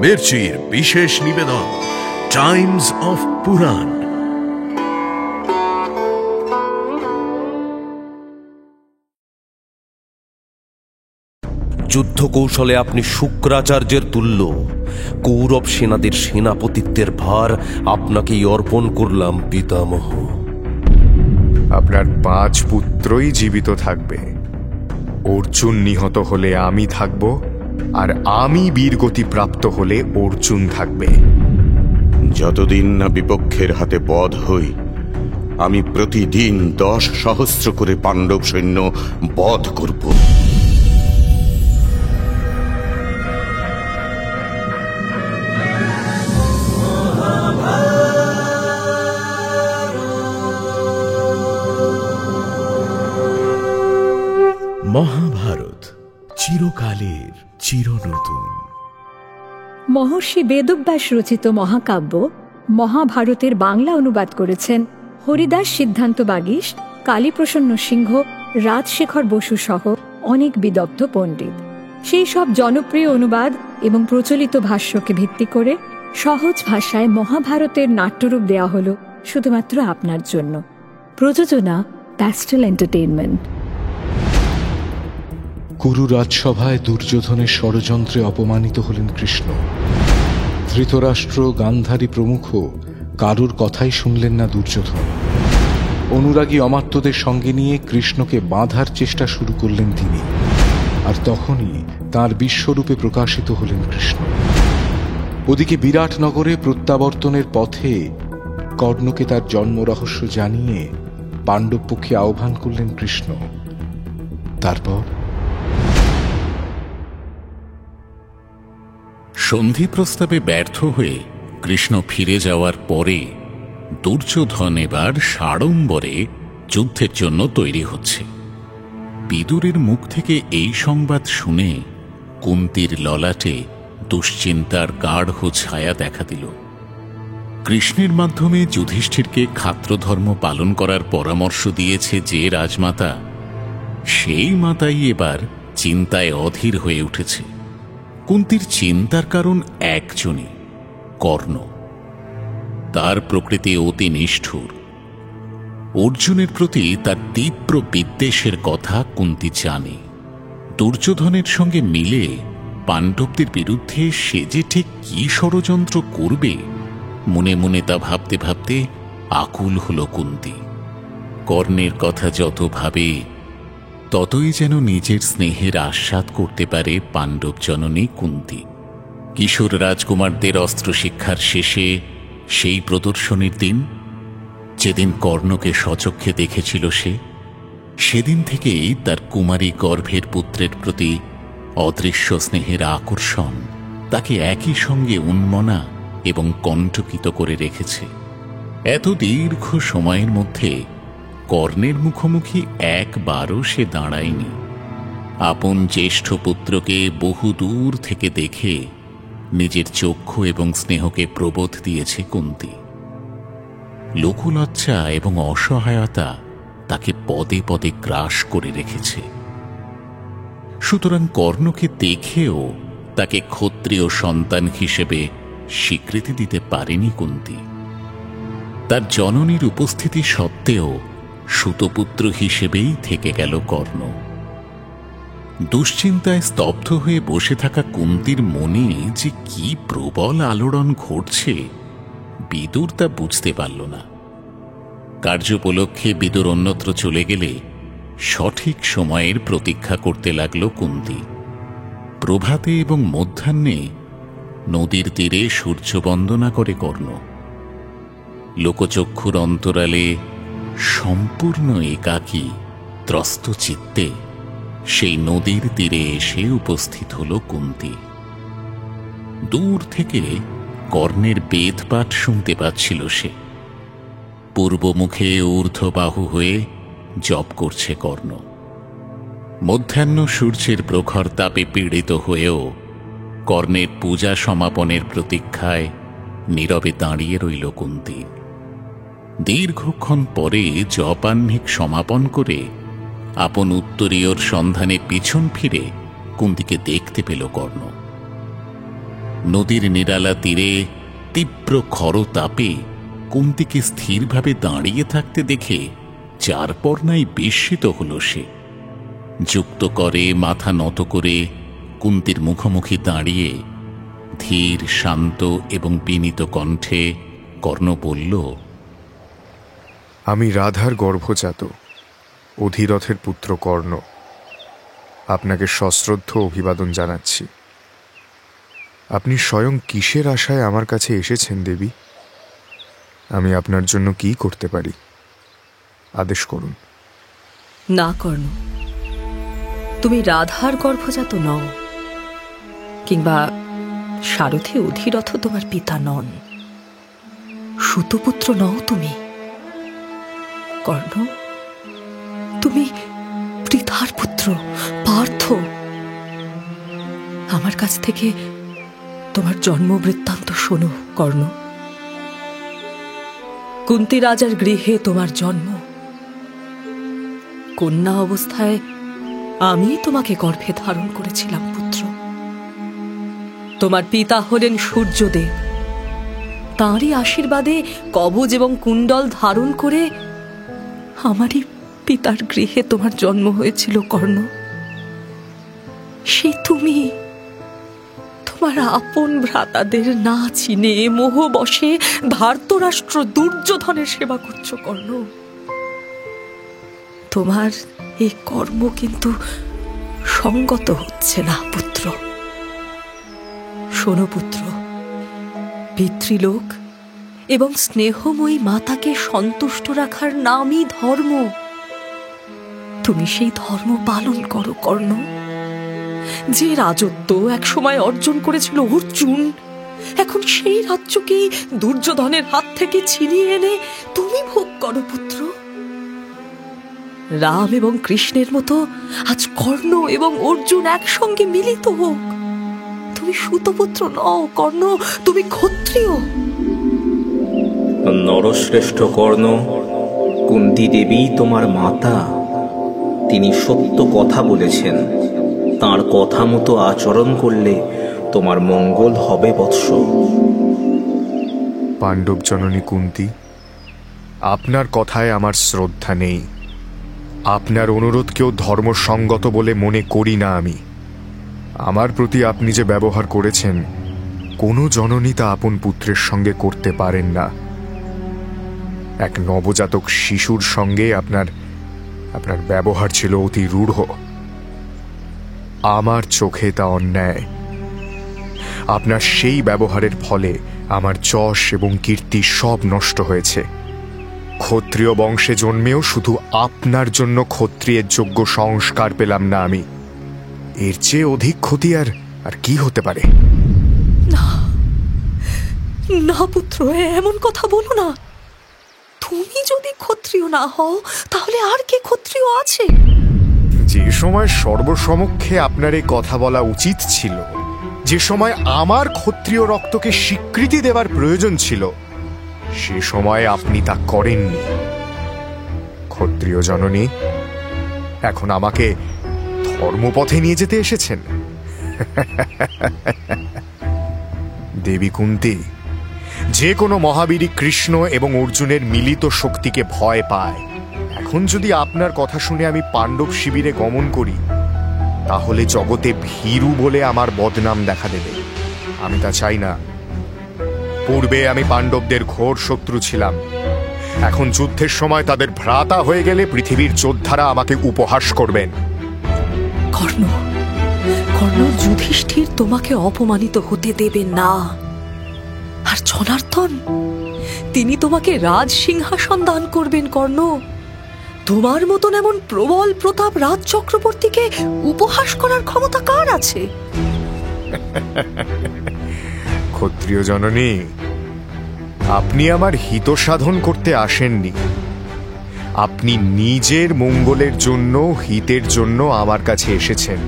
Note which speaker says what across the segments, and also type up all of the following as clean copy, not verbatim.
Speaker 1: মির্চির বিশেষ নিবেদন Times of পুরাণ।
Speaker 2: যুদ্ধ কৌশলে আপনি শুক্রাচার্যের তুল্য। কৌরব সেনাদের সেনাপতিত্বের ভার আপনাকেই অর্পণ করলাম পিতামহ।
Speaker 3: আপনার 5 পুত্রই জীবিত থাকবে। অর্জুন নিহত হলে আমি থাকব, আর আমি বীরগতি প্রাপ্ত হলে অর্জুন থাকবে।
Speaker 4: যতদিন না বিপক্ষের হাতে বধ হই, আমি প্রতিদিন 10 সহস্র করে পাণ্ডব সৈন্য বধ করব।
Speaker 1: মহাভারত, চিরকালের চিরনতুন।
Speaker 5: মহর্ষি বেদব্যাস রচিত মহাকাব্য মহাভারতের বাংলা অনুবাদ করেছেন হরিদাস সিদ্ধান্ত বাগীশ, কালীপ্রসন্ন সিংহ, রাজশেখর বসু সহ অনেক বিদগ্ধ পণ্ডিত। সেই সব জনপ্রিয় অনুবাদ এবং প্রচলিত ভাষ্যকে ভিত্তি করে সহজ ভাষায় মহাভারতের নাট্যরূপ দেওয়া হল শুধুমাত্র আপনার জন্য। প্রযোজনা প্যাস্টেল এন্টারটেইনমেন্ট।
Speaker 6: কুরু রাজসভায় দুর্যোধনের ষড়যন্ত্রে অপমানিত হলেন কৃষ্ণ। ধৃতরাষ্ট্র, গান্ধারী প্রমুখ কারুর কথাই শুনলেন না দুর্যোধন। অনুরাগী অমাত্যদের সঙ্গে নিয়ে কৃষ্ণকে বাঁধার চেষ্টা শুরু করলেন তিনি। আর তখনই তাঁর বিশ্বরূপে প্রকাশিত হলেন কৃষ্ণ। ওদিকে বিরাট নগরে প্রত্যাবর্তনের পথে কর্ণকে তার জন্ম রহস্য জানিয়ে পাণ্ডব পক্ষে আহ্বান করলেন কৃষ্ণ। তারপর
Speaker 7: সন্ধি প্রস্তাবে ব্যর্থ হয়ে কৃষ্ণ ফিরে যাওয়ার পরে দুর্যোধন এবার সাড়ম্বরে যুদ্ধের জন্য তৈরি হচ্ছে। বিদুরের মুখ থেকে এই সংবাদ শুনে কুন্তির ললাটে দুশ্চিন্তার গাঢ় ছায়া দেখা দিল। কৃষ্ণের মাধ্যমে যুধিষ্ঠিরকে ক্ষাত্রধর্ম পালন করার পরামর্শ দিয়েছে যে রাজমাতা, সেই মাতাই এবার চিন্তায় অধীর হয়ে উঠেছে। কুন্তির চিন্তার কারণ একজনই, কর্ণ। তার প্রকৃতি অতি নিষ্ঠুর। অর্জুনের প্রতি তার তীব্র বিদ্বেষের কথা কুন্তি জানে। দুর্যোধনের সঙ্গে মিলে পাণ্ডবদের বিরুদ্ধে সে যে ঠিক কি ষড়যন্ত্র করবে, মনে মনে তা ভাবতে ভাবতে আকুল হল কুন্তি। কর্ণের কথা যত ভাবে ততই যেন নিজের স্নেহের আস্বাদ করতে পারে পাণ্ডব জননী কুন্তি। কিশোর রাজকুমারদের অস্ত্র শিক্ষার শেষে সেই প্রদর্শনীর দিন, যেদিন কর্ণকে স্বচক্ষে দেখেছিল সে, সেদিন থেকেই তার কুমারী গর্ভের পুত্রের প্রতি অদৃশ্য স্নেহের আকর্ষণ তাকে একই সঙ্গে উন্মনা এবং কণ্টকিত করে রেখেছে। এত দীর্ঘ সময়ের মধ্যে কর্ণের মুখোমুখি একবারও সে দাঁড়ায়নি। আপন জ্যেষ্ঠ পুত্রকে বহু দূর থেকে দেখে নিজের চক্ষু এবং স্নেহকে প্রবোধ দিয়েছে কুন্তি। লোকলজ্জা এবং অসহায়তা তাকে পদে পদে গ্রাস করে রেখেছে। সুতরাং কর্ণকে দেখেও তাকে ক্ষত্রিয় সন্তান হিসেবে স্বীকৃতি দিতে পারেনি কুন্তি। তার জননীর উপস্থিতি সত্ত্বেও সুতপুত্র হিসেবেই থেকে গেল কর্ণ। দুশ্চিন্তায় স্তব্ধ হয়ে বসে থাকা কুন্তির মনে যে কি প্রবল আলোড়ন ঘটছে, বিদুর তা বুঝতে পারল না। কার্যোপলক্ষে বিদুর অন্যত্র চলে গেলে সঠিক সময়ের প্রতীক্ষা করতে লাগল কুন্তি। প্রভাতে এবং মধ্যাহ্নে নদীর তীরে সূর্য বন্দনা করে কর্ণ। লোকচক্ষুর অন্তরালে সম্পূর্ণ একাকী ত্রস্ত চিত্তে সেই নদীর তীরে এসে উপস্থিত হল কুন্তি। দূর থেকে কর্ণের বেদপাঠ শুনতে পাচ্ছিল সে। পূর্বমুখে ঊর্ধ্ববাহু হয়ে জপ করছে কর্ণ। মধ্যাহ্ন সূর্যের প্রখর তাপে পীড়িত হয়েও কর্ণের পূজা সমাপনের প্রতীক্ষায় নীরবে দাঁড়িয়ে রইল কুন্তি। দীর্ঘক্ষণ পরে জপাহ্নিক সমাপন করে আপন উত্তরীয়র সন্ধানে পিছন ফিরে কুন্তিকে দেখতে পেল কর্ণ। নদীর নিরালা তীরে তীব্র খরতাপে কুন্তিকে স্থিরভাবে দাঁড়িয়ে থাকতে দেখে চারপর্নাই বিস্মিত হল সে। যুক্ত করে মাথা নত করে কুন্তির মুখোমুখি দাঁড়িয়ে ধীর, শান্ত এবং বিনীত কণ্ঠে কর্ণ বলল,
Speaker 3: আমি রাধার গর্ভজাত অধিরথের পুত্র কর্ণ আপনাকে সশ্রদ্ধ অভিবাদন জানাচ্ছি। আপনি স্বয়ং কিসের আশায় আমার কাছে এসেছেন দেবী? আমি আপনার জন্য কি করতে পারি? আদেশ করুন।
Speaker 8: না কর্ণ, তুমি রাধার গর্ভজাত নও, কিংবা সারথী অধিরথ তোমার পিতা নন। সুতপুত্র নও তুমি কর্ণ, তুমি পৃথার পুত্র পার্থ। আমার কাছ থেকে তোমার জন্ম বৃত্তান্ত শোনো কর্ণ। কুন্তী রাজার গৃহে তোমার জন্ম। কন্যা অবস্থায় আমি তোমাকে গর্ভে ধারণ করেছিলাম পুত্র। তোমার পিতা হলেন সূর্যদেব। তাঁরই আশীর্বাদে কবচ এবং কুণ্ডল ধারণ করে আমারই পিতার গৃহে তোমার জন্ম হয়েছিল কর্ণ। সে তুমি তোমার আপন ভ্রাতাদের না চিনে মোহবশে ধার্তরাষ্ট্র দুর্যোধনের সেবা করছ কর্ণ। তোমার এই কর্ম কিন্তু সঙ্গত হচ্ছে না পুত্র। শোনো পুত্র, পিতৃলোক এবং স্নেহময়ী মাতাকে সন্তুষ্ট রাখার নামই ধর্ম। তুমি সেই ধর্ম পালন করো কর্ণ। যে রাজত্ব একসময় অর্জন করেছিল অর্জুন, এখন সেই রাজ্যকেই দুর্যোধনের হাত থেকে ছিনিয়ে এনে তুমি ভোগ করো পুত্র। রাম এবং কৃষ্ণের মতো আজ কর্ণ এবং অর্জুন একসঙ্গে মিলিত হোক। তুমি সুতপুত্র নও কর্ণ, তুমি ক্ষত্রিয়।
Speaker 9: নরশ্রেষ্ঠ কর্ণ, কুন্তী দেবী তোমার মাতা। তিনি সত্য কথা বলেছেন। তাঁর কথা মতো আচরণ করলে তোমার মঙ্গল হবে বৎস।
Speaker 3: পাণ্ডব জননী কুন্তী, আপনার কথায় আমার শ্রদ্ধা নেই। আপনার অনুরোধকেও ধর্মসঙ্গত বলে মনে করি না আমি। আমার প্রতি আপনি যে ব্যবহার করেছেন, কোনো জননী তা আপন পুত্রের সঙ্গে করতে পারেন না। এক নবজাতক শিশুর সঙ্গে আপনার ব্যবহার ছিল অতি রূঢ়। আমার চোখে তা অন্যায়। আপনার সেই ব্যবহারের ফলে আমার যশ এবং কীর্তি সব নষ্ট হয়েছে। ক্ষত্রিয় বংশে জন্মেও শুধু আপনার জন্য ক্ষত্রিয়ের যোগ্য সংস্কার পেলাম না আমি। এর চেয়ে অধিক ক্ষতি আর কি হতে পারে?
Speaker 8: না না পুত্র, এমন কথা বলো না। তুমি যদি ক্ষত্রিয় না হও, তাহলে আর কে ক্ষত্রিয় আছে?
Speaker 3: যে সময় সর্বসমক্ষে আপনার এই কথা বলা উচিত ছিল, যে সময় আমার ক্ষত্রিয় রক্তকে স্বীকৃতি দেওয়ার প্রয়োজন ছিল, সে সময় আপনি তা করেননি। ক্ষত্রিয় জননী, এখন আমাকে ধর্মপথে নিয়ে যেতে এসেছেন? দেবী কুন্তী, যে কোনো মহাবীরী কৃষ্ণ এবং অর্জুনের মিলিত শক্তিকে ভয় পায়। এখন যদি আপনার কথা শুনে আমি পাণ্ডব শিবিরে গমন করি, তাহলে জগতে ভীরু বলে আমার বদনাম দেখা দেবে। আমি তা চাই না। পূর্বে আমি পাণ্ডবদের ঘোর শত্রু ছিলাম। এখন যুদ্ধের সময় তাদের ভ্রাতা হয়ে গেলে পৃথিবীর যোদ্ধারা আমাকে উপহাস করবেন।
Speaker 8: কর্ণ, যুধিষ্ঠির তোমাকে অপমানিত হতে দেবে না। আর জনার্দন, তিনি তোমাকে রাজ সিংহাসন দান করবেন কর্ণ। তোমার মতন এমন প্রবল প্রতাপ রাজ চক্রবর্তীকে উপহাস করার ক্ষমতা কার আছে?
Speaker 3: ক্ষত্রিয় জননী, আপনি আমার হিত সাধন করতে আসেননি। আপনি নিজের মঙ্গলের জন্য, হিতের জন্য আমার কাছে এসেছেন।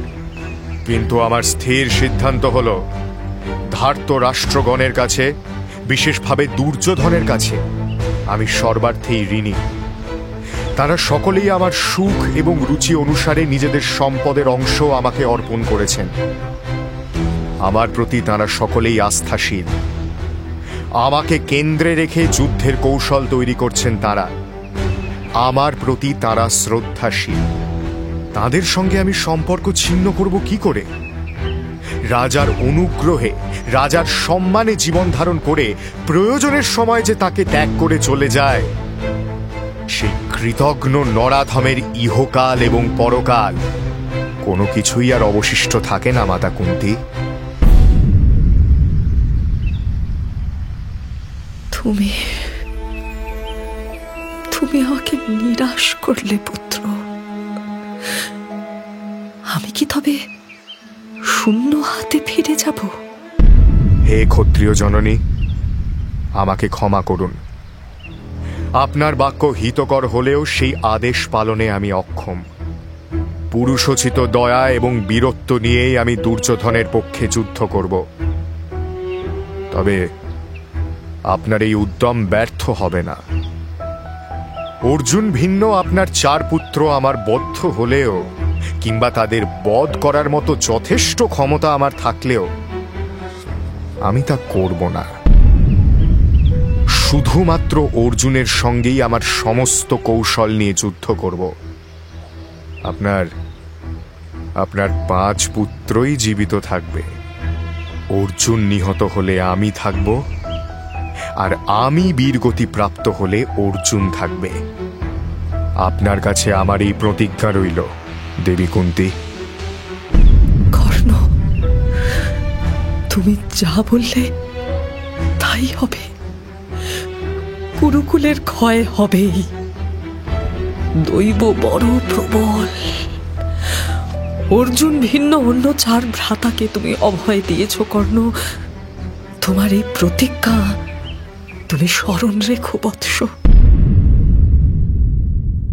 Speaker 3: কিন্তু আমার স্থির সিদ্ধান্ত হল, ধার্ত রাষ্ট্রগণের কাছে, বিশেষভাবে দুর্যোধনের কাছে আমি সর্বার্থেই ঋণী। তারা সকলেই আমার সুখ এবং রুচি অনুসারে নিজেদের সম্পদের অংশ আমাকে অর্পণ করেছেন। আমার প্রতি তারা সকলেই আস্থাশীল। আমাকে কেন্দ্রে রেখে যুদ্ধের কৌশল তৈরি করছেন তারা। আমার প্রতি তারা শ্রদ্ধাশীল। তাদের সঙ্গে আমি সম্পর্ক ছিন্ন করব কি করে? রাজার অনুগ্রহে, রাজার সম্মানে জীবন ধারণ করে প্রয়োজনের সময় যে তাকে ত্যাগ করে চলে যায়, সেই কৃতজ্ঞ নরাধমের ইহকাল এবং পরকাল কোনো কিছুই আর অবশিষ্ট থাকে না মাতা কুন্তী।
Speaker 8: তুমি আমাকে নিরাশ করলে পুত্র। আমি কি তবে শূন্য হাতে ফিরে যাব?
Speaker 3: হে ক্ষত্রিয় জননী, আমাকে ক্ষমা করুন। আপনার বাক্য হিতকর হলেও সেই আদেশ পালনে আমি অক্ষম। পুরুষোচিত দয়া এবং বীরত্ব নিয়েই আমি দুর্যোধনের পক্ষে যুদ্ধ করব। তবে আপনার এই উদ্যম ব্যর্থ হবে না। অর্জুন ভিন্ন আপনার 4 পুত্র আমার বদ্ধ হলেও, কিংবা তাদের বধ করার মতো যথেষ্ট ক্ষমতা আমার থাকলেও আমি তা করব না। শুধুমাত্র অর্জুনের সঙ্গেই আমার সমস্ত কৌশল নিয়ে যুদ্ধ করব। আপনার 5 পুত্রই জীবিত থাকবে। অর্জুন নিহত হলে আমি থাকব, আর আমি বীরগতি প্রাপ্ত হলে অর্জুন থাকবে। আপনার কাছে আমার এই প্রতিজ্ঞা রইল দেবী কুন্তী।
Speaker 8: কর্ণ, তুমি যা বললে তাই হবে। কুরুকুলের ক্ষয় হবেই। দৈব বড় প্রবল। অর্জুন ভিন্ন অন্য 4 ভ্রাতাকে তুমি অভয় দিয়েছ কর্ণ। তোমার এই প্রতিজ্ঞা তুমি স্মরণ রেখো বৎস।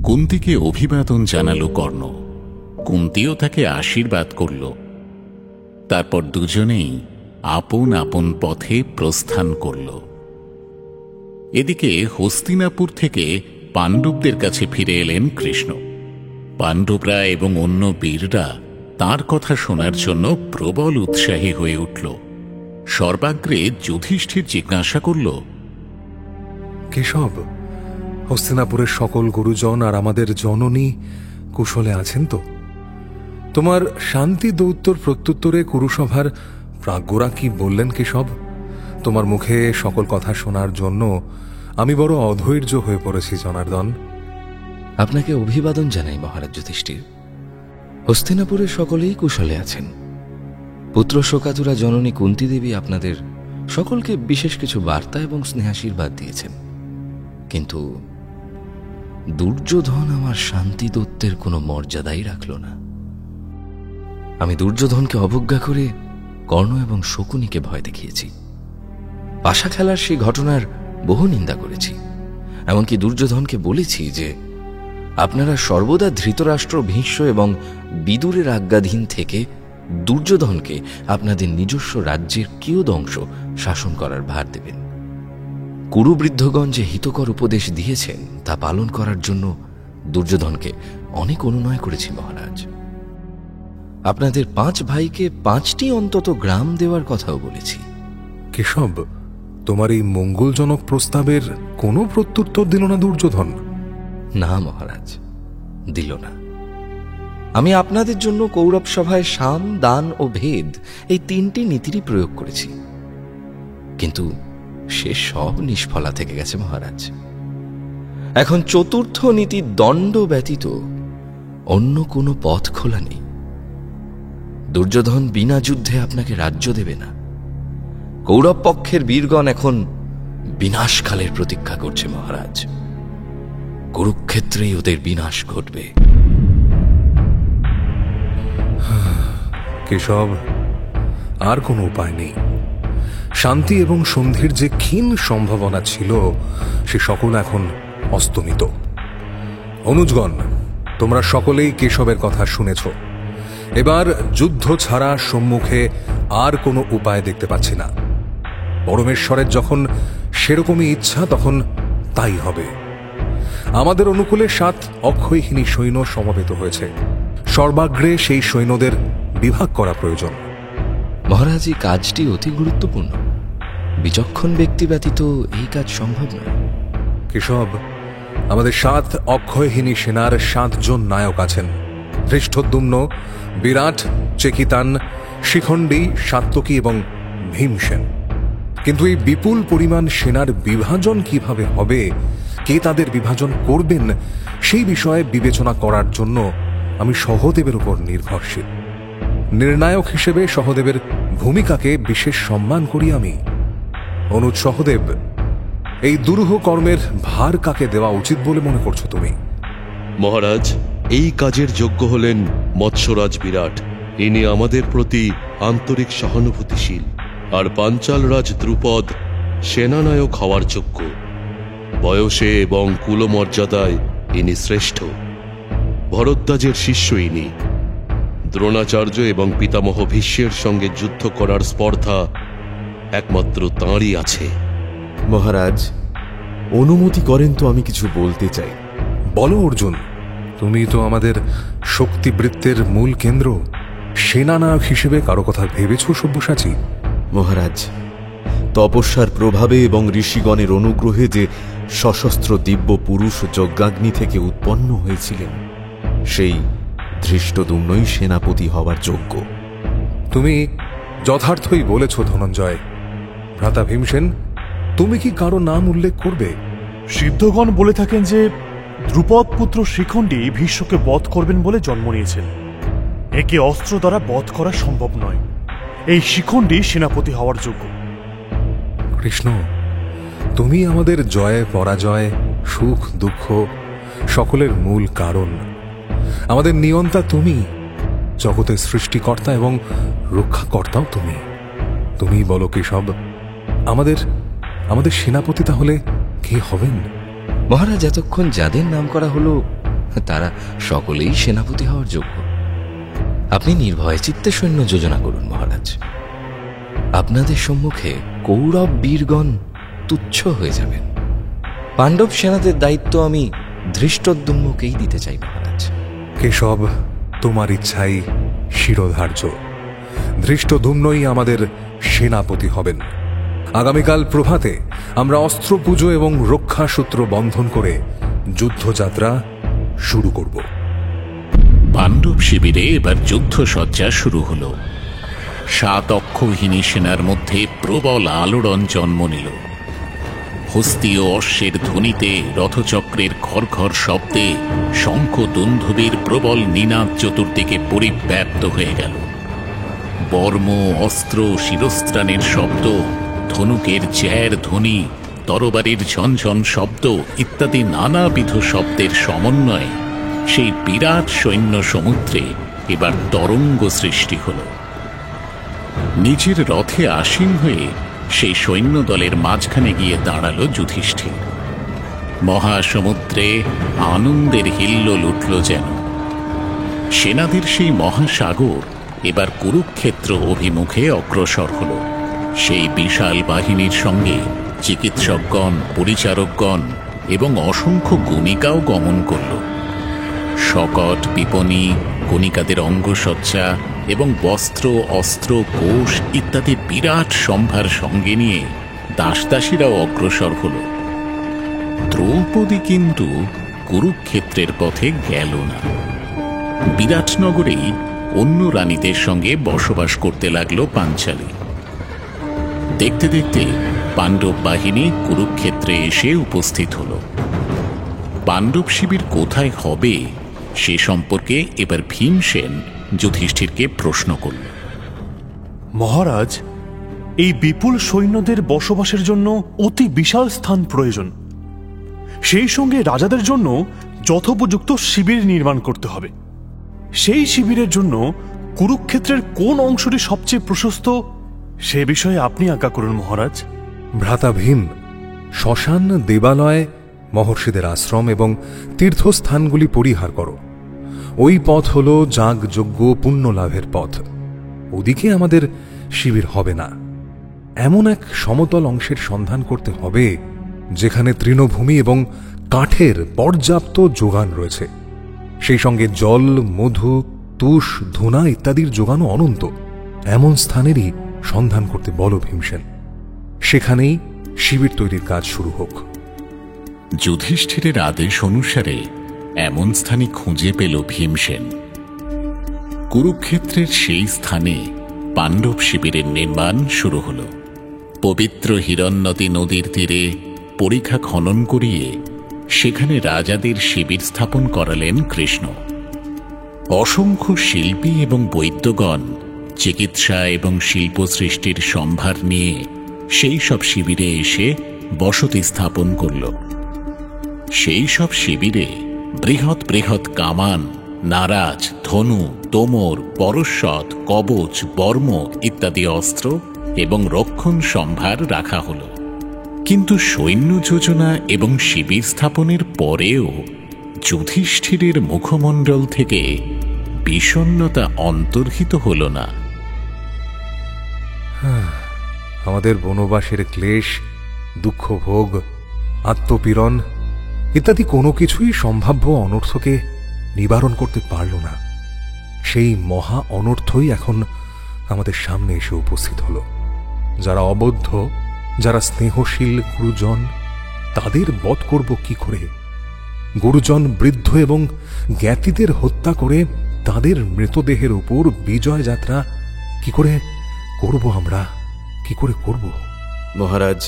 Speaker 7: কুন্তিকে অভিবাদন জানালো কর্ণ। কুন্তিও তাকে আশীর্বাদ করল। তারপর দুজনেই আপন আপন পথে প্রস্থান করল। এদিকে হস্তিনাপুর থেকে পাণ্ডবদের কাছে ফিরে এলেন কৃষ্ণ। পাণ্ডবরা এবং অন্য বীররা তার কথা শোনার জন্য প্রবল উৎসাহী হয়ে উঠল। সর্বাগ্রে যুধিষ্ঠির জিজ্ঞাসা করল,
Speaker 10: কেশব, হস্তিনাপুরের সকল গুরুজন আর আমাদের জননী কুশলে আছেন তো? তোমার শান্তি দৌত্যর প্রত্যুত্তরে কুরুসভার প্রাজ্ঞরা কি বললেন কেশব? তোমার মুখে সকল কথা শোনার জন্য আমি বড় অধৈর্য হয়ে পড়েছি জনার্দন।
Speaker 11: আপনাকে অভিবাদন জানাই মহারাজ যুধিষ্ঠির। হস্তিনাপুরের সকলেই কুশলে আছেন। পুত্র শোকাতুরা জননী কুন্তী দেবী আপনাদের সকলকে বিশেষ কিছু বার্তা এবং স্নেহাশীর্বাদ দিয়েছেন। কিন্তু দুর্যোধন আমার শান্তি দত্তের কোনো মর্যাদাই রাখল না। আমি দুর্যোধনকে অবজ্ঞা করে কর্ণ এবং শকুনিকে ভয় দেখিয়েছি। পাশা খেলার সেই ঘটনার বহু নিন্দা করেছি। এমনকি দুর্যোধনকে বলেছি যে আপনারা সর্বদা ধৃতরাষ্ট্র, ভীষ্ম এবং বিদুরের আজ্ঞাধীন থেকে দুর্যোধনকে আপনাদের নিজস্ব রাজ্যের কিয়দংশ শাসন করার ভার দেবেন। কুরুবৃদ্ধগণ যে হিতকর উপদেশ দিয়েছেন তা পালন করার জন্য দুর্যোধনকে অনেক অনুনয় করেছি মহারাজ। আপনাদের 5 ভাইকে 5টি অন্তত গ্রাম দেওয়ার কথাও বলেছি।
Speaker 10: কেশব, তোমার এই মঙ্গলজনক প্রস্তাবের কোনো প্রত্যুত্তর দিল না দুর্যোধন?
Speaker 11: না মহারাজ, দিল না। আমি আপনাদের জন্য কৌরব সভায় সাম, দান ও ভেদ এই 3টি নীতিরই প্রয়োগ করেছি, কিন্তু সে সব নিষ্ফলা থেকে গেছে মহারাজ। এখন 4র্থ নীতি দণ্ড ব্যতীত অন্য কোনো পথ খোলা নেই। দুর্যোধন বিনা যুদ্ধে আপনাকে রাজ্য দেবে না। কৌরব পক্ষের বীরগণ এখন বিনাশকালের প্রতীক্ষা করছে মহারাজ। কুরুক্ষেত্রেই ওদের বিনাশ ঘটবে।
Speaker 10: কেশব, আর কোনো উপায় নেই। শান্তি এবং সন্ধির যে ক্ষীণ সম্ভাবনা ছিল সে সকল এখন অস্তমিত। অনুজগণ, তোমরা সকলেই কেশবের কথা শুনেছ। এবার যুদ্ধ ছাড়া সম্মুখে আর কোনো উপায় দেখতে পাচ্ছি না। পরমেশ্বরের যখন সেরকমই ইচ্ছা তখন তাই হবে। আমাদের অনুকূলে 7 অক্ষয়হীনী সৈন্য সমবেত হয়েছে। সর্বাগ্রে সেই সৈন্যদের বিভাগ করা প্রয়োজন।
Speaker 11: মহারাজ, এই কাজটি অতি গুরুত্বপূর্ণ। বিচক্ষণ ব্যক্তি ব্যতীত এই কাজ সম্ভব নয়।
Speaker 10: কেশব, আমাদের 7 অক্ষয়হীনী সেনার 7 জন নায়ক আছেন। ধৃষ্টদ্যুম্ন, বিরাট, চেকিতান, শিখণ্ডী, সাত্যকী এবং ভীমসেন। কিন্তু এই বিপুল পরিমাণ সেনার বিভাজন কিভাবে হবে, কে তাদের বিভাজন করবেন, সেই বিষয়ে বিবেচনা করার জন্য আমি সহদেবের উপর নির্ভরশীল। নির্ণায়ক হিসেবে সহদেবের ভূমিকাকে বিশেষ সম্মান করি আমি। অনুজ সহদেব, এই দুরূহ কর্মের ভার কাকে দেওয়া উচিত বলে মনে করছো তুমি?
Speaker 2: মহারাজ, এই কাজের যোগ্য হলেন মৎস্যরাজ বিরাট। ইনি আমাদের প্রতি আন্তরিক সহানুভূতিশীল। আর পাঞ্চাল রাজ দ্রুপদ সেনানায়ক হওয়ার যোগ্য। বয়সে এবং কুলমর্যাদায় ইনি শ্রেষ্ঠ। ভরদ্বাজের শিষ্য ইনি। দ্রোণাচার্য এবং পিতামহ ভীষ্মের সঙ্গে যুদ্ধ করার স্পর্ধা একমাত্র তাঁরই আছে।
Speaker 12: মহারাজ, অনুমতি করেন তো আমি কিছু বলতে চাই।
Speaker 10: বলো অর্জুন, তুমি তো আমাদের শক্তিবৃত্তের মূল কেন্দ্র। সেনানায়ক হিসেবে কারো কথা ভেবেছ সব্যসাচী?
Speaker 12: মহারাজ, তপস্যার প্রভাবে এবং ঋষিগণের অনুগ্রহে যে সশস্ত্র দিব্য পুরুষ যজ্ঞাগ্নি থেকে উৎপন্ন হয়েছিলেন, সেই ধৃষ্টদ্যুম্নই সেনাপতি হবার যোগ্য।
Speaker 10: তুমি যথার্থই বলেছ ধনঞ্জয়। ভ্রাতা ভীমসেন, তুমি কি কারো নাম উল্লেখ করবে?
Speaker 13: সিদ্ধগণ বলে থাকেন যে দ্রুপদ পুত্র শিখণ্ডী ভীষ্মকে বধ করবেন বলে জন্ম নিয়েছেন। একে অস্ত্র দ্বারা বধ করা সম্ভব নয়। এই শিখণ্ডী সেনাপতি হওয়ার যোগ্য।
Speaker 10: কৃষ্ণ, তুমি আমাদের জয় পরাজয়, সুখ দুঃখ সকলের মূল কারণ। আমাদের নিয়ন্তা তুমি, জগতের সৃষ্টিকর্তা এবং রক্ষাকর্তাও তুমি। তুমি বলো কেশব, আমাদের সেনাপতি তাহলে কে হবেন?
Speaker 11: মহারাজ, এতক্ষণ যাদের নাম করা হলো তারা সকলেই সেনাপতি হওয়ার যোগ্য। আপনি নির্ভয় চিত্তে সৈন্য যোজনা করুন মহারাজ। আপনাদের সম্মুখে কৌরব বীরগণ তুচ্ছ হয়ে যাবেন। পাণ্ডব সেনাদের দায়িত্ব আমি ধৃষ্টদ্যুম্নকেই দিতে চাই মহারাজ।
Speaker 10: কেশব, তোমার ইচ্ছাই শিরোধার্য। ধৃষ্টদ্যুম্নই আমাদের সেনাপতি হবেন। আগামীকাল প্রভাতে আমরা অস্ত্র পুজো এবং রক্ষাসূত্র বন্ধন করে যুদ্ধযাত্রা শুরু করব।
Speaker 7: পাণ্ডব শিবিরে এবার যুদ্ধসজ্জা শুরু হল। 7 অক্ষৌহিনী সেনার মধ্যে প্রবল আলোড়ন জন্ম নিল। হস্তি ও অশ্বের ধ্বনিতে, রথচক্রের ঘর শব্দে, শঙ্খ দুন্ধুবির প্রবল নিনাদ চতুর্দিকে পরিব্যাপ্ত হয়ে গেল। বর্ম, অস্ত্র, শিরস্ত্রাণের শব্দ, ধনুকের জ্যার ধ্বনি, তরবারির ঝনঝন শব্দ ইত্যাদি নানাবিধ শব্দের সমন্বয়ে সেই বিরাট সৈন্য সমুদ্রে এবার তরঙ্গ সৃষ্টি হল। নিজের রথে আসীন হয়ে সেই সৈন্য দলের মাঝখানে গিয়ে দাঁড়াল যুধিষ্ঠির। মহাসমুদ্রে আনন্দের হিল্লোল উঠল যেন। সেনাদের সেই মহাসাগর এবার কুরুক্ষেত্র অভিমুখে অগ্রসর হল। সেই বিশাল বাহিনীর সঙ্গে চিকিৎসকগণ, পরিচারকগণ এবং অসংখ্য গণিকাও গমন করল। শকট, বিপণী, গণিকাদের অঙ্গসজ্জা এবং বস্ত্র, অস্ত্র, কোষ ইত্যাদি বিরাট সম্ভার সঙ্গে নিয়ে দাসদাসীরাও অগ্রসর হল। দ্রৌপদী কিন্তু কুরুক্ষেত্রের পথে গেল না। বিরাটনগরেই অন্য রানীদের সঙ্গে বসবাস করতে লাগল পাঞ্চালী। দেখতে দেখতে পাণ্ডব বাহিনী কুরুক্ষেত্রে এসে উপস্থিত হল। পাণ্ডব শিবির কোথায় হবে সে সম্পর্কে এবার ভীমসেন যুধিষ্ঠিরকে প্রশ্ন করল।
Speaker 13: মহারাজ, এই বিপুল সৈন্যদের বসবাসের জন্য অতি বিশাল স্থান প্রয়োজন। সেই সঙ্গে রাজাদের জন্য যথোপযুক্ত শিবির নির্মাণ করতে হবে। সেই শিবিরের জন্য কুরুক্ষেত্রের কোন অংশটি সবচেয়ে প্রশস্ত সে বিষয়ে আপনি আজ্ঞা করুন মহারাজ।
Speaker 10: ভ্রাতা ভীম, শ্মশান, দেবালয়, মহর্ষিদের আশ্রম এবং তীর্থস্থানগুলি পরিহার করো। ওই পথ হল যাগযজ্ঞ পুণ্য লাভের পথ। ওদিকে আমাদের শিবির হবে না। এমন এক সমতল অংশের সন্ধান করতে হবে যেখানে তৃণভূমি এবং কাঠের পর্যাপ্ত যোগান রয়েছে। সেই সঙ্গে জল, মধু, তুষ, ধুনা ইত্যাদির যোগানও অনন্ত। এমন স্থানেরই সন্ধান করতে বলো ভীমসেন। সেখানেই শিবির তৈরির কাজ শুরু হোক।
Speaker 7: যুধিষ্ঠিরের আদেশ অনুসারে এমন স্থানে খুঁজে পেল ভীমসেন। কুরুক্ষেত্রের সেই স্থানে পাণ্ডব শিবিরের নির্মাণ শুরু হল। পবিত্র হিরণ্যতী নদীর তীরে পরিখা খনন করিয়ে সেখানে রাজাদের শিবির স্থাপন করালেন কৃষ্ণ। অসংখ্য শিল্পী এবং বৈদ্যগণ চিকিৎসা এবং শিল্প সৃষ্টির সম্ভার নিয়ে সেই সব শিবিরে এসে বসতি স্থাপন করল। সেই সব শিবিরে বৃহৎ বৃহৎ কামান, নারাজ, ধনু, তোমর, পরশ্বত, কবচ, বর্ম ইত্যাদি অস্ত্র এবং রক্ষণ সম্ভার রাখা হল। কিন্তু সৈন্য যোজনা এবং শিবির স্থাপনের পরেও যুধিষ্ঠিরের মুখমণ্ডল থেকে বিষণ্ণতা অন্তর্হিত হল না।
Speaker 10: আমাদের বনবাসের ক্লেশ, দুঃখ ভোগ, আত্মপীড়ন ইত্যাদি কোনো কিছুই সম্ভাব্য অনর্থকে নিবারণ করতে পারল না। সেই মহা অনর্থই এখন আমাদের সামনে এসে উপস্থিত হল। যারা অবদ্ধ, যারা স্নেহশীল গুরুজন, তাদের বধ করব কি করে? গুরুজন, বৃদ্ধ এবং জ্ঞাতিদের হত্যা করে তাদের মৃতদেহের উপর বিজয় যাত্রা কি করে করব? আমরা কি করে করব?
Speaker 12: মহারাজ,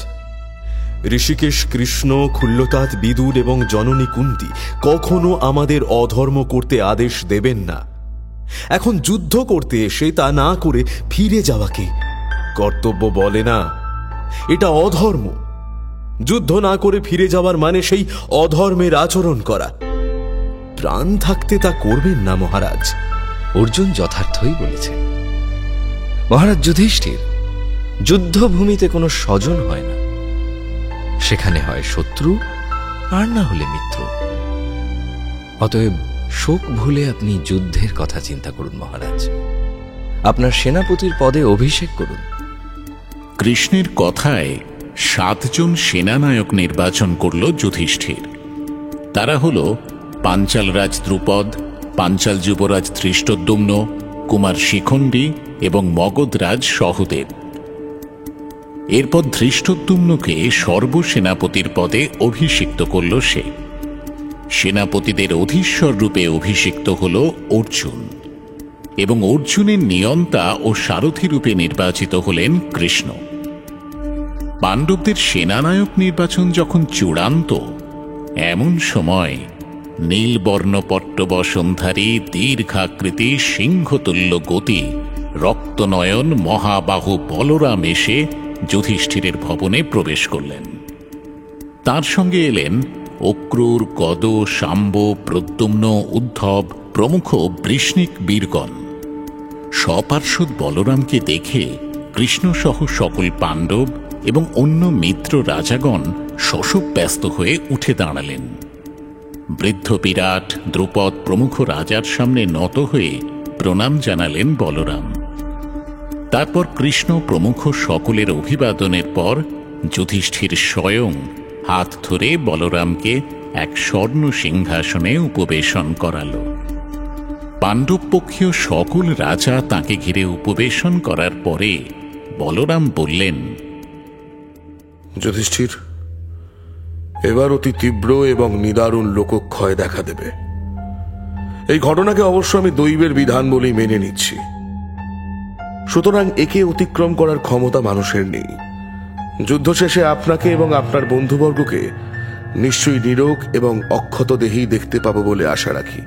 Speaker 12: ঋষিকেশ কৃষ্ণ, খুল্লতাৎ বিদুর এবং জননী কুন্তী কখনো আমাদের অধর্ম করতে আদেশ দেবেন না। এখন যুদ্ধ করতে এসে তা না করে ফিরে যাওয়াকে কর্তব্য বলে না, এটা অধর্ম। যুদ্ধ না করে ফিরে যাওয়ার মানে সেই অধর্মের আচরণ করা। প্রাণ থাকতে তা করবেন না মহারাজ।
Speaker 11: অর্জুন যথার্থই বলেছে। মহারাজ যুধিষ্ঠির, যুদ্ধভূমিতে কোনো স্বজন হয় না, সেখানে হয় শত্রু আর না হলে মিত্র। অতএব শোক ভুলে আপনি যুদ্ধের কথা চিন্তা করুন মহারাজ। আপনার সেনাপতির পদে অভিষেক করুন।
Speaker 7: কৃষ্ণের কথায় 7 জন সেনানায়ক নির্বাচন করল যুধিষ্ঠির। তারা হল পাঞ্চালরাজ দ্রুপদ, পাঞ্চাল যুবরাজ ধৃষ্টদ্যুম্ন, কুমার শিখণ্ডী এবং মগধরাজ সহদেব। এরপর ধৃষ্টদ্যুম্নকে সর্বসেনাপতির পদে অভিষিক্ত করল সে। সেনাপতিদের অধীশ্বর রূপে অভিষিক্ত হল অর্জুন, এবং অর্জুনের নিয়ন্তা ও সারথী রূপে নির্বাচিত হলেন কৃষ্ণ। পাণ্ডবদের সেনানায়ক নির্বাচন যখন চূড়ান্ত, এমন সময় নীলবর্ণ পট্টবসনধারী দীর্ঘাকৃতি সিংহতুল্য গতি রক্তনয়ন মহাবাহু বলরাম এসে যুধিষ্ঠিরের ভবনে প্রবেশ করলেন। তার সঙ্গে এলেন অক্রূর, গদ, শাম্ব, প্রদ্যুম্ন, উদ্ধব প্রমুখ বৃষ্ণিক বীরগণ। সপার্শ্বদ বলরামকে দেখে কৃষ্ণসহ সকল পাণ্ডব এবং অন্য মিত্র রাজাগণ শোষক ব্যস্ত হয়ে উঠে দাঁড়ালেন। বৃদ্ধ বিরাট, দ্রুপদ প্রমুখ রাজার সামনে নত হয়ে প্রণাম জানালেন বলরাম। তারপর কৃষ্ণ প্রমুখ সকলের অভিবাদনের পর যুধিষ্ঠির স্বয়ং হাত ধরে বলরামকে এক স্বর্ণ সিংহাসনে উপবেশন করাল। পাণ্ডবপক্ষীয় সকল রাজা তাকে ঘিরে উপবেশন করার পরে বলরাম বললেন,
Speaker 14: যুধিষ্ঠির, এবার অতি তীব্র এবং নিদারুণ লোকক্ষয় দেখা দেবে। এই ঘটনাকে অবশ্য আমি দৈবের বিধান বলেই মেনে নিচ্ছি। সুতরাং একে অতিক্রম করার ক্ষমতা মানুষের নেই। যুদ্ধ শেষে আপনাকে এবং আপনার বন্ধুবর্গকে নিশ্চয়ই নিরোগ এবং অক্ষত দেহী দেখতে পাবো বলে আশা রাখি।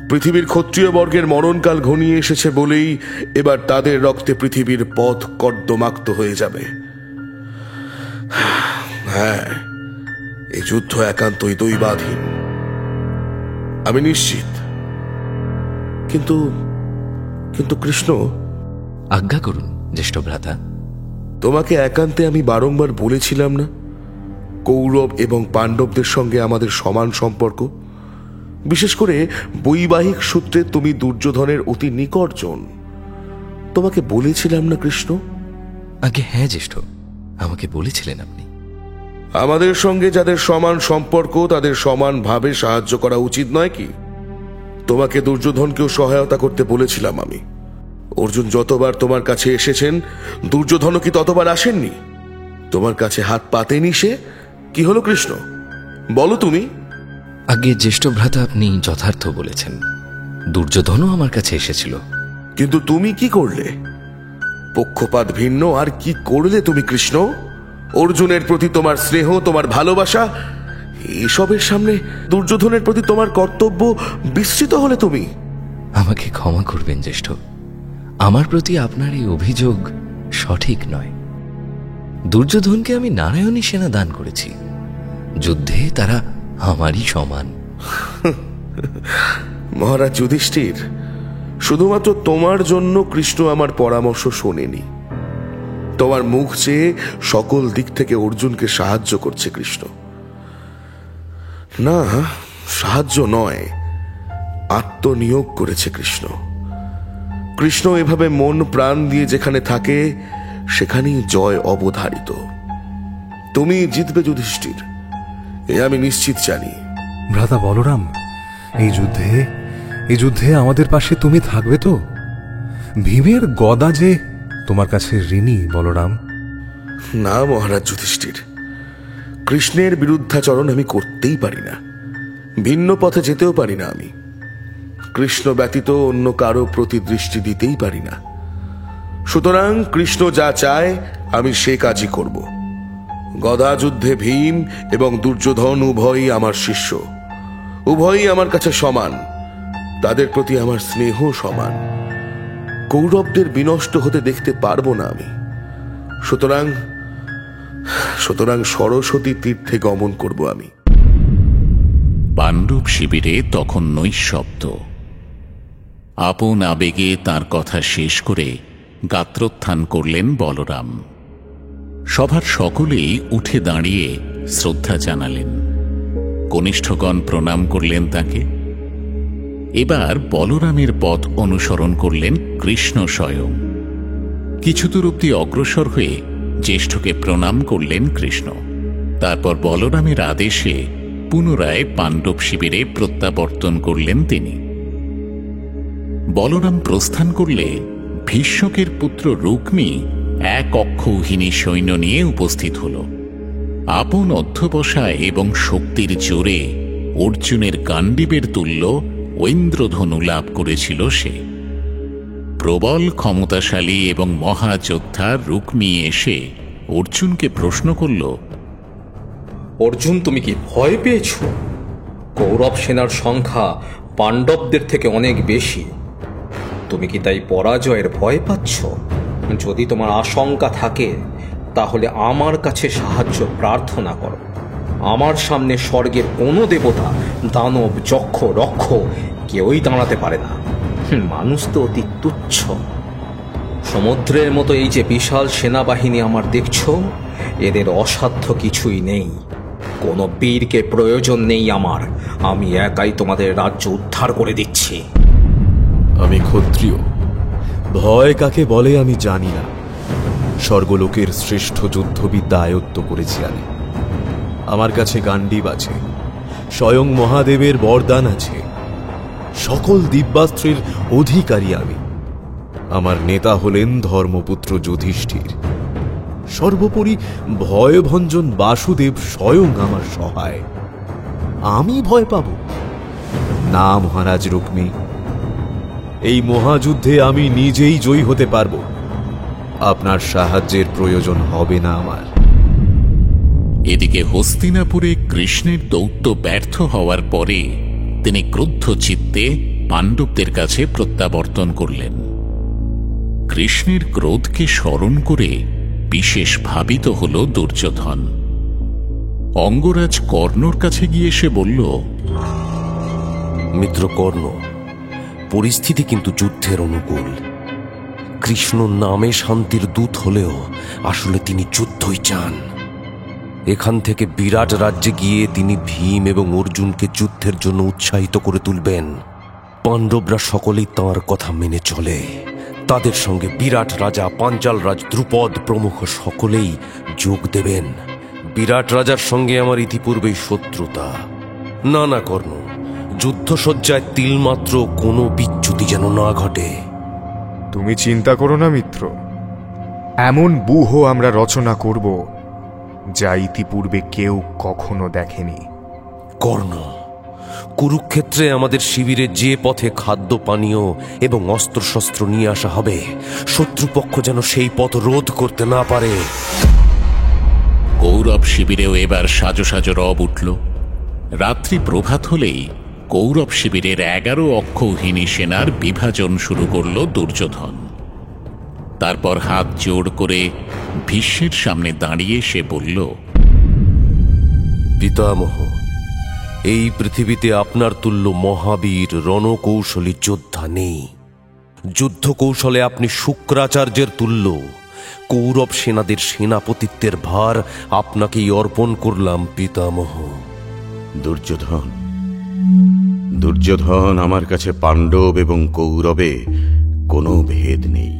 Speaker 14: পৃথিবীর ক্ষত্রিয় বর্গের মরণকাল ঘনিয়ে এসেছে বলেই এবার তাদের রক্তে পৃথিবীর পথ কর্দমাক্ত হয়ে যাবে। হ্যাঁ, এই যুদ্ধ একান্তই দৈবাধীন, আমি নিশ্চিত। কিন্তু কিন্তু কৃষ্ণ,
Speaker 11: আজ্ঞা করুন জ্যেষ্ঠ ভ্রাতা।
Speaker 14: তোমাকে একান্তে আমি বারংবার বলেছিলাম না, কৌরব এবং পাণ্ডবদের সঙ্গে আমাদের সমান সম্পর্ক। বিশেষ করে বৈবাহিক সূত্রে তুমি দুর্যোধনের অতি নিকটজন। তোমাকে বলেছিলাম না কৃষ্ণ?
Speaker 11: আগে হ্যাঁ জ্যেষ্ঠ, আমাকে বলেছিলেন আপনি।
Speaker 14: আমাদের সঙ্গে যাদের সমান সম্পর্ক তাদের সমানভাবে সাহায্য করা উচিত নয় কি? তোমাকে দুর্যোধনকেও সহায়তা করতে বলেছিলাম আমি। অর্জুন যতবার তোমার কাছে এসেছেন, দুর্যোধনও কি ততবার আসেননি? তোমার কাছে হাত পাতেনি সে? কি হলো কৃষ্ণ, বলো তুমি।
Speaker 11: আগে জ্যেষ্ঠ ভ্রাতা, আপনি যথার্থ বলেছেন, দুর্যোধনও আমার কাছে এসেছিল।
Speaker 14: কিন্তু তুমি কি করলে? পক্ষপাত ভিন্ন আর কি করলে তুমি কৃষ্ণ? অর্জুনের প্রতি তোমার স্নেহ, তোমার ভালোবাসা, এসবের সামনে দুর্যোধনের প্রতি তোমার কর্তব্য বিস্মৃত হলে তুমি।
Speaker 11: আমাকে ক্ষমা করবেন জ্যেষ্ঠ, আমার প্রতি আপনার এই অভিযোগ সঠিক নয়। দুর্যোধনকে আমি নারায়ণী সেনা দান করেছি, যুদ্ধে তারা আমারই সমান।
Speaker 14: মহারাজ যুধিষ্ঠির, শুধুমাত্র তোমার জন্য কৃষ্ণ আমার পরামর্শ শোনেনি। তোমার মুখ চেয়ে সকল দিক থেকে অর্জুনকে সাহায্য করছে কৃষ্ণ। না, সাহায্য নয়, আত্মনিয়োগ করেছে কৃষ্ণ। কৃষ্ণ এভাবে মন প্রাণ দিয়ে যেখানে থাকে সেখানেই জয় অবধারিত। তুমি জিতবে যুধিষ্ঠির, এ আমি নিশ্চিত জানি।
Speaker 10: ভ্রাতা বলরাম, এই যুদ্ধে আমাদের পাশে তুমি থাকবে তো? ভীমের গদা যে তোমার কাছে ঋণী বলরাম।
Speaker 14: না মহারাজ যুধিষ্ঠির, কৃষ্ণের বিরুদ্ধাচরণ আমি করতেই পারি না, ভিন্ন পথে যেতেও পারি না। আমি কৃষ্ণ ব্যতীত অন্য কারো প্রতি দৃষ্টি দিতেই পারি না। সুতরাং কৃষ্ণ যা চায় আমি সে কাজই করব। গদা যুদ্ধে ভীম এবং দুর্যোধন উভয়ই আমার শিষ্য, উভয়ই আমার কাছে সমান, তাদের প্রতি আমার স্নেহ সমান। কৌরবদের বিনষ্ট হতে দেখতে পারবো না আমি। সুতরাং সরস্বতী তীর্থে গমন করব আমি।
Speaker 7: পাণ্ডব শিবিরে তখন নৈঃশব্দ। আপন আবেগে তার কথা শেষ করে গাত্রোত্থান করলেন বলরাম। সভার সকলেই উঠে দাঁড়িয়ে শ্রদ্ধা জানালেন। কনিষ্ঠগণ প্রণাম করলেন তাকে। এবার বলরামের পথ অনুসরণ করলেন কৃষ্ণ স্বয়ং। কিছু দূর অব্দি অগ্রসর হয়ে জ্যেষ্ঠকে প্রণাম করলেন কৃষ্ণ। তারপর বলরামের আদেশে পুনরায় পাণ্ডব শিবিরে প্রত্যাবর্তন করলেন তিনি। বলরাম প্রস্থান করলে ভীষ্মকের পুত্র রুক্মী এক অক্ষৌহিনী সৈন্য নিয়ে উপস্থিত হল। আপন অধ্যবসায় এবং শক্তির জোরে অর্জুনের গান্ডীবের তুল্য ঐন্দ্রধনু লাভ করেছিল সে। প্রবল ক্ষমতাশালী এবং মহাযোদ্ধা রুক্মী এসে অর্জুনকে প্রশ্ন করল,
Speaker 9: অর্জুন, তুমি কি ভয় পেয়েছ? কৌরব সেনার সংখ্যা পাণ্ডবদের থেকে অনেক বেশি। তুমি কি তাই পরাজয়ের ভয় পাচ্ছ? যদি তোমার আশঙ্কা থাকে তাহলে আমার কাছে সাহায্য প্রার্থনা করো। আমার সামনে স্বর্গের কোনো দেবতা, দানব, যক্ষ, রক্ষ কেউই দাঁড়াতে পারে না। মানুষ তো অতি তুচ্ছ। সমুদ্রের মতো এই যে বিশাল সেনাবাহিনী আমার দেখছ, এদের অসাধ্য কিছুই নেই। কোনো বীরকে প্রয়োজন নেই আমার। আমি একাই তোমাদের রাজ্য উদ্ধার করে দিচ্ছি।
Speaker 12: আমি ক্ষত্রিয়, ভয় কাকে বলে আমি জানি না। স্বর্গলোকের শ্রেষ্ঠ যুদ্ধবিদ্যা আয়ত্ত করেছি আমি। আমার কাছে গান্ডীব আছে, স্বয়ং মহাদেবের বরদান আছে, সকল দিব্যাস্ত্রের অধিকারী আমি। আমার নেতা হলেন ধর্মপুত্র যুধিষ্ঠির। সর্বোপরি ভয়ভঞ্জন বাসুদেব স্বয়ং আমার সহায়। আমি ভয় পাব না মহারাজ রুক্মী। এই মহাযুদ্ধে আমি নিজেই জয়ী হতে পারব, আপনার সাহায্যের প্রয়োজন হবে না আমার।
Speaker 7: এদিকে হস্তিনাপুরে কৃষ্ণের দৌত্য ব্যর্থ হওয়ার পরে তিনি ক্রুদ্ধ চিত্তে পাণ্ডবদের কাছে প্রত্যাবর্তন করলেন। কৃষ্ণের ক্রোধকে স্মরণ করে বিশেষ ভাবিত হল দুর্যোধন। অঙ্গরাজ কর্ণর কাছে গিয়ে সে বলল,
Speaker 15: মিত্র কর্ণ, পরিস্থিতি কিন্তু যুদ্ধের অনুকূল। কৃষ্ণ নামে শান্তির দূত হলেও আসলে তিনি যুদ্ধই চান। এখান থেকে বিরাট রাজ্যে গিয়ে তিনি ভীম এবং অর্জুনকে যুদ্ধের জন্য উৎসাহিত করে তুলবেন। পাণ্ডবরা সকলেই তাঁর কথা মেনে চলে। তাদের সঙ্গে বিরাট রাজা, পাঞ্চাল রাজ, দ্রুপদ প্রমুখ সকলেই যোগ দেবেন। বিরাট রাজার সঙ্গে আমার ইতিপূর্বেই শত্রুতা। না কর্ণ, যুদ্ধসজ্জায় তিলমাত্র কোনো বিচ্যুতি যেন না ঘটে।
Speaker 3: তুমি চিন্তা করো না মিত্র, এমন ব্যূহ আমরা রচনা করব যা ইতিপূর্বে কেউ কখনো দেখেনি।
Speaker 15: কর্ণ, কুরুক্ষেত্রে আমাদের শিবিরে যে পথে খাদ্য পানীয় এবং অস্ত্রশস্ত্র নিয়ে আসা হবে, শত্রুপক্ষ যেন সেই পথ রোধ করতে না পারে।
Speaker 7: কৌরব শিবিরেও এবার সাজো সাজো রব উঠল। রাত্রি প্রভাত হলেই কৌরব শিবিরের 11 অক্ষৌহিনী সেনার বিভাজন শুরু করল দুর্যোধন। তারপর হাত জোড় করে ভীষ্মের সামনে দাঁড়িয়ে সে বলল,
Speaker 15: পিতামহ, এই পৃথিবীতে আপনার তুল্য মহাবীর রণকৌশলী যোদ্ধা নেই। যুদ্ধ কৌশলে আপনি শুক্রাচার্যের তুল্য। কৌরব সেনাদের সেনাপতিত্বের ভার আপনাকেই অর্পণ করলাম পিতামহ।
Speaker 4: দুর্যোধন, দুর্যোধন, আমার কাছে পাণ্ডব এবং কৌরবে কোনো ভেদ নেই,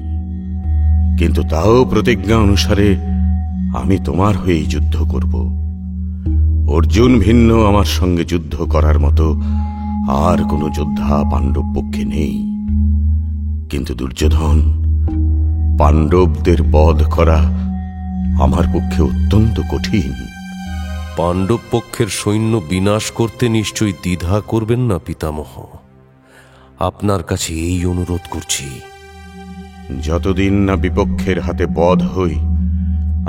Speaker 4: কিন্তু তাও প্রতিজ্ঞা অনুসারে আমি তোমার হয়েই যুদ্ধ করব। অর্জুন ভিন্ন আমার সঙ্গে যুদ্ধ করার মতো আর কোনো যোদ্ধা পাণ্ডব পক্ষে নেই। কিন্তু দুর্যোধন, পাণ্ডবদের বধ করা আমার পক্ষে অত্যন্ত কঠিন।
Speaker 15: পাণ্ডব পক্ষের সৈন্য বিনাশ করতে নিশ্চয়ই দ্বিধা করবেন না পিতামহ। আপনার কাছে এই অনুরোধ করছি,
Speaker 4: যতদিন না বিপক্ষের হাতে বধ হই,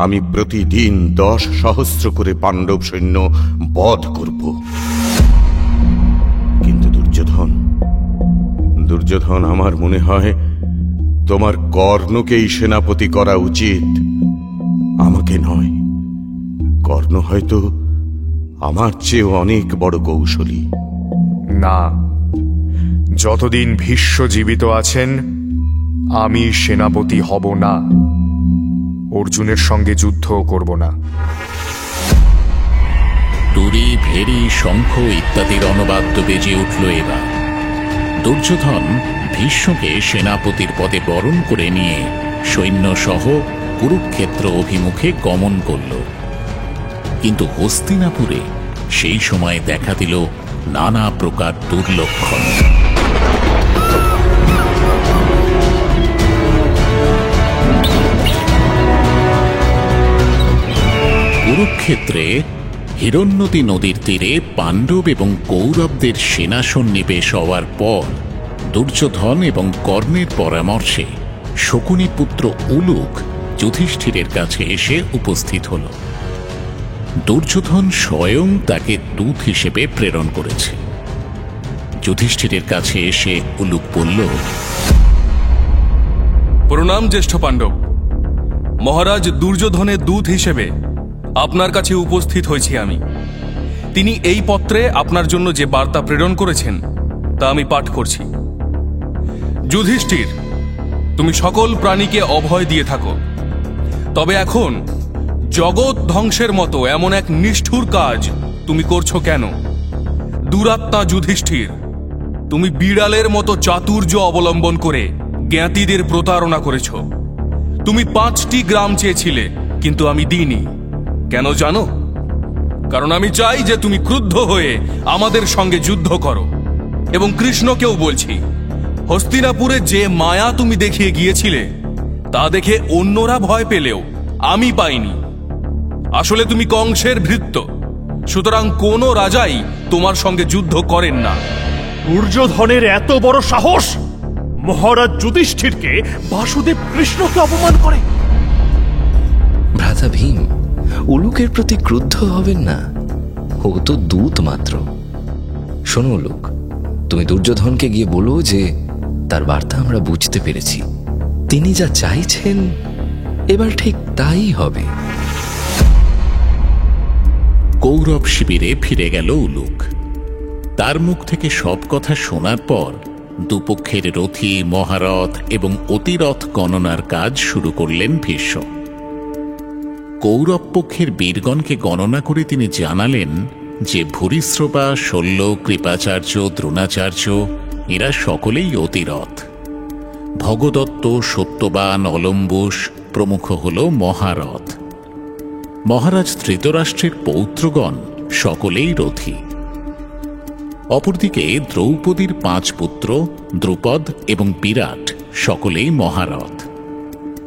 Speaker 4: আমি প্রতিদিন 10,000 করে পাণ্ডব সৈন্য বধ করব। কিন্তু দুর্যোধন, দুর্যোধন, আমার মনে হয় তোমার কর্ণকেই সেনাপতি করা উচিত, আমাকে নয়। কর্ণ হয়তো আমার চেয়ে অনেক বড় কৌশলী।
Speaker 3: না, যতদিন ভীষ্ম জীবিত আছেন আমি সেনাপতি হব না, অর্জুনের সঙ্গে যুদ্ধও করব না।
Speaker 7: তুরি, ভেরি, শঙ্খ ইত্যাদির অনবাদ্য বেজে উঠল। এবার দুর্যোধন ভীষ্মকে সেনাপতির পদে বরণ করে নিয়ে সৈন্যসহ কুরুক্ষেত্র অভিমুখে গমন করল। কিন্তু হস্তিনাপুরে সেই সময় দেখা দিল নানা প্রকার দুর্লক্ষণ। কুরুক্ষেত্রে হিরণ্যতী নদীর তীরে পাণ্ডব এবং কৌরবদের সেনা সন্নিবেশ হওয়ার পর দুর্যোধন এবং কর্ণের পরামর্শে শকুনি পুত্র উলুক যুধিষ্ঠিরের কাছে এসে উপস্থিত হল। দুর্যোধন স্বয়ং তাকে দূত হিসেবে প্রেরণ করেছে। যুধিষ্ঠিরের কাছে এসে উলুক বলল,
Speaker 16: প্রণাম জ্যেষ্ঠ পাণ্ডব। মহারাজ দুর্যোধনের দূত হিসেবে আপনার কাছে উপস্থিত হয়েছি আমি। তিনি এই পত্রে আপনার জন্য যে বার্তা প্রেরণ করেছেন তা আমি পাঠ করছি। যুধিষ্ঠির, তুমি সকল প্রাণীকে অভয় দিয়ে থাকো, তবে এখন জগৎ ধ্বংসের মতো এমন এক নিষ্ঠুর কাজ তুমি করছো কেন? দুরাত্মা যুধিষ্ঠির, তুমি বিড়ালের মতো চাতুর্য অবলম্বন করে জ্ঞাতিদের প্রতারণা করেছ। তুমি 5টি গ্রাম চেয়েছিলে, কিন্তু আমি দিইনি। কেন জানো? কারণ আমি চাই যে তুমি ক্রুদ্ধ হয়ে আমাদের সঙ্গে যুদ্ধ করো। এবং কৃষ্ণকেও বলছি, হস্তিনাপুরে যে মায়া তুমি দেখিয়ে গিয়েছিলে তা দেখে অন্যরা ভয় পেলেও আমি পাইনি। আসলে তুমি কংসের ভৃত্য, সুতরাং কোনো রাজাই তোমার সঙ্গে যুদ্ধ করেন না।
Speaker 13: দুর্যোধনের এত বড় সাহস! মহারাজ যুধিষ্ঠিরকে বাসুদেব কৃষ্ণকে অপমান করে।
Speaker 11: ভ্রাতা ভীম, উলুকের প্রতি ক্রুদ্ধ হবেন না, ও তো দূত মাত্র। শোনো উলুক, তুমি দুর্যোধনকে গিয়ে বলো যে তার বার্তা আমরা বুঝতে পেরেছি। তিনি যা চাইছেন এবার ঠিক তাই হবে।
Speaker 7: কৌরব শিবিরে ফিরে গেল উলুক। তার মুখ থেকে সব কথা শোনার পর দুপক্ষের রথী, মহারথ এবং অতিরথ গণনার কাজ শুরু করলেন ভীষ্ম। কৌরব পক্ষের বীরগণকে গণনা করে তিনি জানালেন যে ভূরিশ্রবা, শল্য, কৃপাচার্য, দ্রোণাচার্য এরা সকলেই অতিরথ। ভগদত্ত, সত্যবান, অলম্বুস প্রমুখ হল মহারথ। মহারাজ ধৃতরাষ্ট্রের পৌত্রগণ সকলেই রথী। অপরদিকে দ্রৌপদীর 5 পুত্র দ্রুপদ এবং বিরাট সকলেই মহারথ।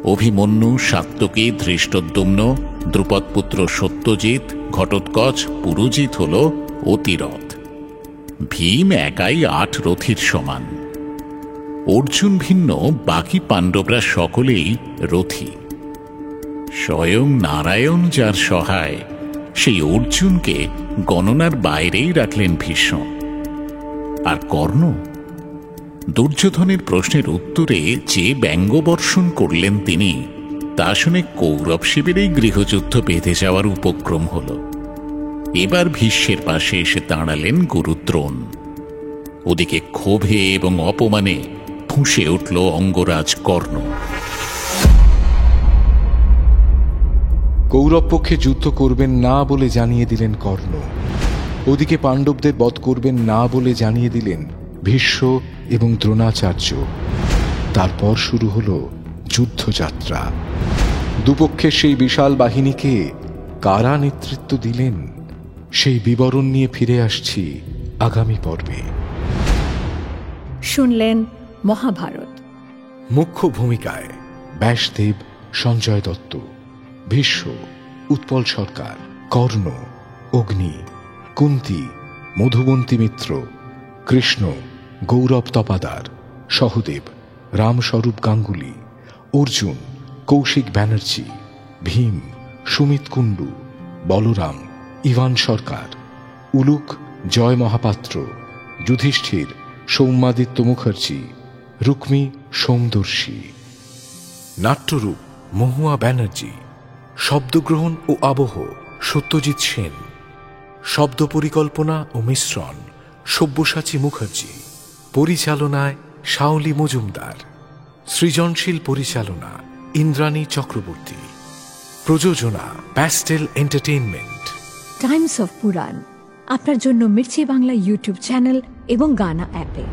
Speaker 7: অভিমন্যু, সাত্যকী, ধৃষ্টদ্যুম্ন, দ্রুপদপুত্র সত্যজিৎ, ঘটোৎকচ, পুরুজিৎ হল অতিরথ। ভীম একাই 8 রথীর সমান। অর্জুন ভিন্ন বাকি পাণ্ডবরা সকলেই রথী। স্বয়ং নারায়ণ যার সহায়, সেই অর্জুনকে গণনার বাইরেই রাখলেন ভীষ্ম। আর কর্ণ? দুর্যোধনের প্রশ্নের উত্তরে যে ব্যঙ্গবর্ষণ করলেন তিনি, তা শুনে কৌরব শিবিরেই গৃহযুদ্ধ বেঁধে যাওয়ার উপক্রম হল। এবার ভীষ্মের পাশে এসে দাঁড়ালেন গুরুদ্রোণ। ওদিকে ক্ষোভে এবং অপমানে ফুঁসে উঠল অঙ্গরাজ কর্ণ।
Speaker 6: কৌরব পক্ষে যুদ্ধ করবেন না বলে জানিয়ে দিলেন কর্ণ। ওদিকে পাণ্ডবদের বধ করবেন না বলে জানিয়ে দিলেন ভীষ্ম এবং দ্রোণাচার্য। তারপর শুরু হল যুদ্ধযাত্রা। দুপক্ষের সেই বিশাল বাহিনীকে কারা নেতৃত্ব দিলেন, সেই বিবরণ নিয়ে ফিরে আসছি আগামী পর্বে।
Speaker 5: শুনলেন মহাভারত।
Speaker 6: মুখ্য ভূমিকায় ব্যাসদেব, সঞ্জয় দত্ত, ভীষ্ম, উৎপল সরকার, কর্ণ, অগ্নি, কুন্তী, মধুবন্তী মিত্র, কৃষ্ণ, গৌরব তপাদার, সহদেব, রামস্বরূপ গাঙ্গুলি, অর্জুন, কৌশিক ব্যানার্জি, ভীম, সুমিত কুণ্ডু, বলরাম, ইভান সরকার, উলুক, জয় মহাপাত্র, যুধিষ্ঠির, সৌম্যাদিত্য মুখার্জি, রুক্মী, সোমদর্শী। নাট্যরূপ মহুয়া ব্যানার্জি, শব্দগ্রহণ ও আবহ সত্যজিৎ সেন, শব্দ পরিকল্পনা ও মিশ্রণ সব্যসাচী মুখার্জি, পরিচালনায় শাওলি মজুমদার, সৃজনশীল পরিচালনা ইন্দ্রাণী চক্রবর্তী, প্রযোজনা প্যাস্টেল এন্টারটেইনমেন্ট।
Speaker 5: টাইমস অফ পুরাণ আপনার জন্য মির্চি বাংলা ইউটিউব চ্যানেল এবং গানা অ্যাপে।